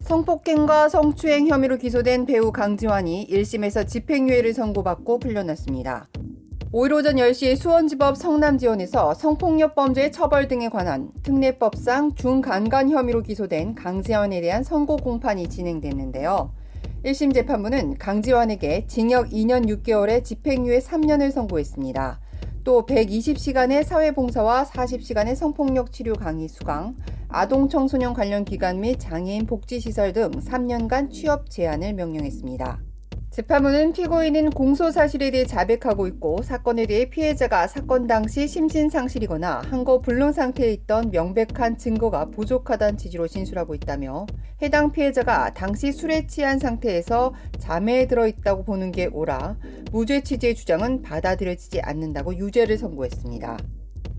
성폭행과 성추행 혐의로 기소된 배우 강지환이 1심에서 집행유예를 선고받고 풀려났습니다. 5일 오전 10시 수원지법 성남지원에서 성폭력범죄 처벌 등에 관한 특례법상 중간간 혐의로 기소된 강지환에 대한 선고 공판이 진행됐는데요. 1심 재판부는 강지환에게 징역 2년 6개월에 집행유예 3년을 선고했습니다. 또 120시간의 사회봉사와 40시간의 성폭력 치료 강의 수강, 아동 청소년 관련 기관 및 장애인 복지시설 등 3년간 취업 제한을 명령했습니다. 재판부는 피고인은 공소 사실에 대해 자백하고 있고 사건에 대해 피해자가 사건 당시 심신상실이거나 항거 불능 상태에 있던 명백한 증거가 부족하다는 취지로 진술하고 있다며 해당 피해자가 당시 술에 취한 상태에서 잠에 들어 있다고 보는 게 옳아 무죄 취지의 주장은 받아들여지지 않는다고 유죄를 선고했습니다.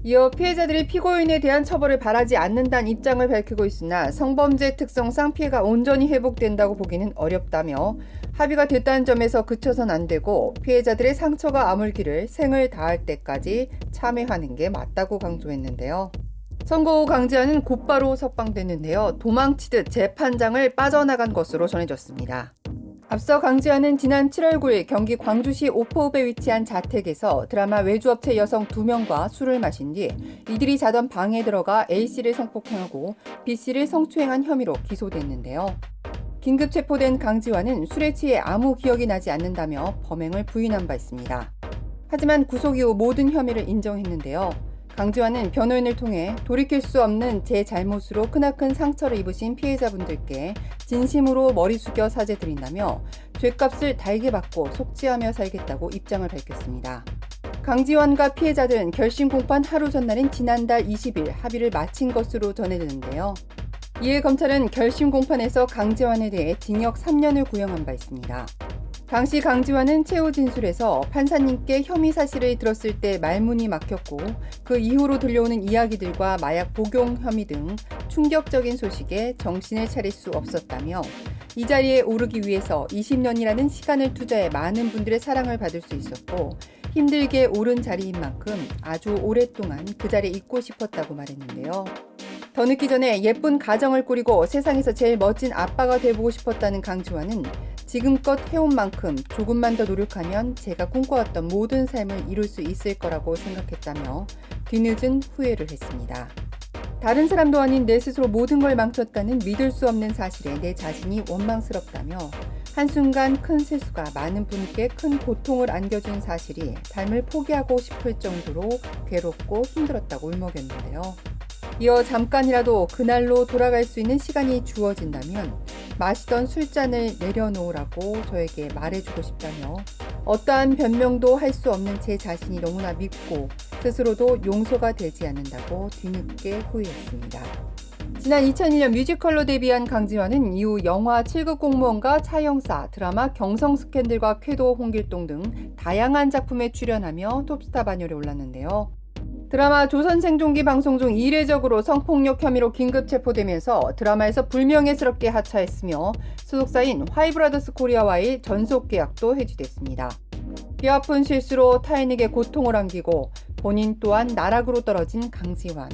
이어 피해자들이 피고인에 대한 처벌을 바라지 않는다는 입장을 밝히고 있으나 성범죄 특성상 피해가 온전히 회복된다고 보기는 어렵다며 합의가 됐다는 점에서 그쳐선 안 되고 피해자들의 상처가 아물기를 생을 다할 때까지 참여하는 게 맞다고 강조했는데요. 선고 후 강지환은 곧바로 석방됐는데요. 도망치듯 재판장을 빠져나간 것으로 전해졌습니다. 앞서 강지환은 지난 7월 9일 경기 광주시 오포읍에 위치한 자택에서 드라마 외주업체 여성 2명과 술을 마신 뒤 이들이 자던 방에 들어가 A씨를 성폭행하고 B씨를 성추행한 혐의로 기소됐는데요. 긴급 체포된 강지환은 술에 취해 아무 기억이 나지 않는다며 범행을 부인한 바 있습니다. 하지만 구속 이후 모든 혐의를 인정했는데요. 강지환은 변호인을 통해 돌이킬 수 없는 제 잘못으로 크나큰 상처를 입으신 피해자분들께 진심으로 머리 숙여 사죄드린다며 죗값을 달게 받고 속죄하며 살겠다고 입장을 밝혔습니다. 강지환과 피해자들은 결심 공판 하루 전날인 지난달 20일 합의를 마친 것으로 전해지는데요. 이에 검찰은 결심 공판에서 강지환에 대해 징역 3년을 구형한 바 있습니다. 당시 강지환은 최후 진술에서 판사님께 혐의 사실을 들었을 때 말문이 막혔고 그 이후로 들려오는 이야기들과 마약 복용 혐의 등 충격적인 소식에 정신을 차릴 수 없었다며 이 자리에 오르기 위해서 20년이라는 시간을 투자해 많은 분들의 사랑을 받을 수 있었고 힘들게 오른 자리인 만큼 아주 오랫동안 그 자리에 있고 싶었다고 말했는데요. 더 늦기 전에 예쁜 가정을 꾸리고 세상에서 제일 멋진 아빠가 돼보고 싶었다는 강지환은 지금껏 해온 만큼 조금만 더 노력하면 제가 꿈꿔왔던 모든 삶을 이룰 수 있을 거라고 생각했다며 뒤늦은 후회를 했습니다. 다른 사람도 아닌 내 스스로 모든 걸 망쳤다는 믿을 수 없는 사실에 내 자신이 원망스럽다며 한순간 큰 실수가 많은 분께 큰 고통을 안겨준 사실이 삶을 포기하고 싶을 정도로 괴롭고 힘들었다고 울먹였는데요. 이어 잠깐이라도 그날로 돌아갈 수 있는 시간이 주어진다면 마시던 술잔을 내려놓으라고 저에게 말해주고 싶다며 어떠한 변명도 할 수 없는 제 자신이 너무나 밉고 스스로도 용서가 되지 않는다고 뒤늦게 후회했습니다. 지난 2001년 뮤지컬로 데뷔한 강지환은 이후 영화 7급 공무원과 차영사, 드라마 경성 스캔들과 쾌도 홍길동 등 다양한 작품에 출연하며 톱스타 반열에 올랐는데요. 드라마 조선생존기 방송 중 이례적으로 성폭력 혐의로 긴급 체포되면서 드라마에서 불명예스럽게 하차했으며 소속사인 화이브라더스 코리아와의 전속 계약도 해지됐습니다. 뼈아픈 실수로 타인에게 고통을 안기고 본인 또한 나락으로 떨어진 강지환.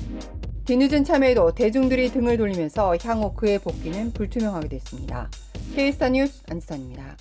뒤늦은 참여에도 대중들이 등을 돌리면서 향후 그의 복귀는 불투명하게 됐습니다. K스타 뉴스 안지선입니다.